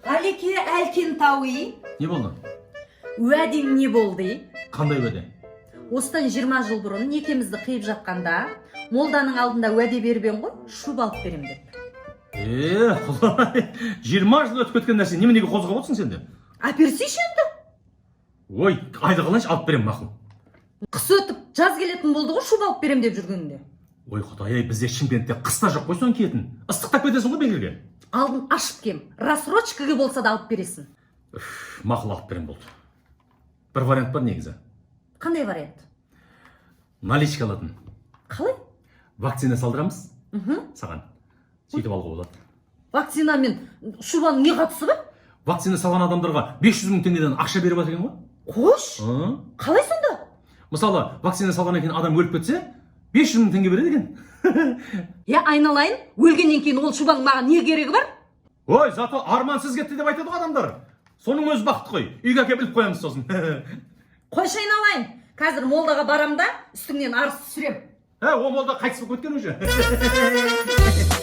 Ғалеке әлкен тауи, Не болды? уәдең не болды? Қандай уәде? Осыдан 20 жыл бұрын некемізді қиып жатқанда, молданың алдында уәде бербен ғой, шуб алып берем деп. Құдай, 20 жыл өтіп кеткен нәрсе, неменеге қозғап отырсың сенде? Әперсейші енді? Ой, айды қалайыншы алып берем мақұл. Қыс өтіп, жаз келетін болды ғой, шуб алып берем деп жүргенде. Ой, Құдай, бізде Шымкентте қыста жоқ қой соны киетін. Ыстықтап кетесің ғой белгіге. Алдын ашып кем, рассрочкаға болса да алып бересің. Мақұл алып берем болды. Бір вариант бар негізі. Қандай вариант? Наличка алатын. Қалай? Вакцина салдырамыз. Саған. Сөйтіп алуға болады. Вакцина мен шубаның не қатысы бар? Вакцина салған адамдарға 500 мың теңгеден ақша беріп жатыр екен ғой. Қош? Қалай сонда? Мысалы, вакцина салғаннан кейін адам өліп кетсе, 500 мың теңге береді екен. Айналайын, өлгеннен кейін ол шубаның маған не керегі бар? Ой, зато армансыз кетті деп айтады ғой адамдар. Соның өз бақыт қой. Үйге әкеп біліп қоямыз сосын. Қойшы айналайын, қазір молдаға барам да үстіңнен арыз түсірем. О молда қайтыс болып кеткен уже.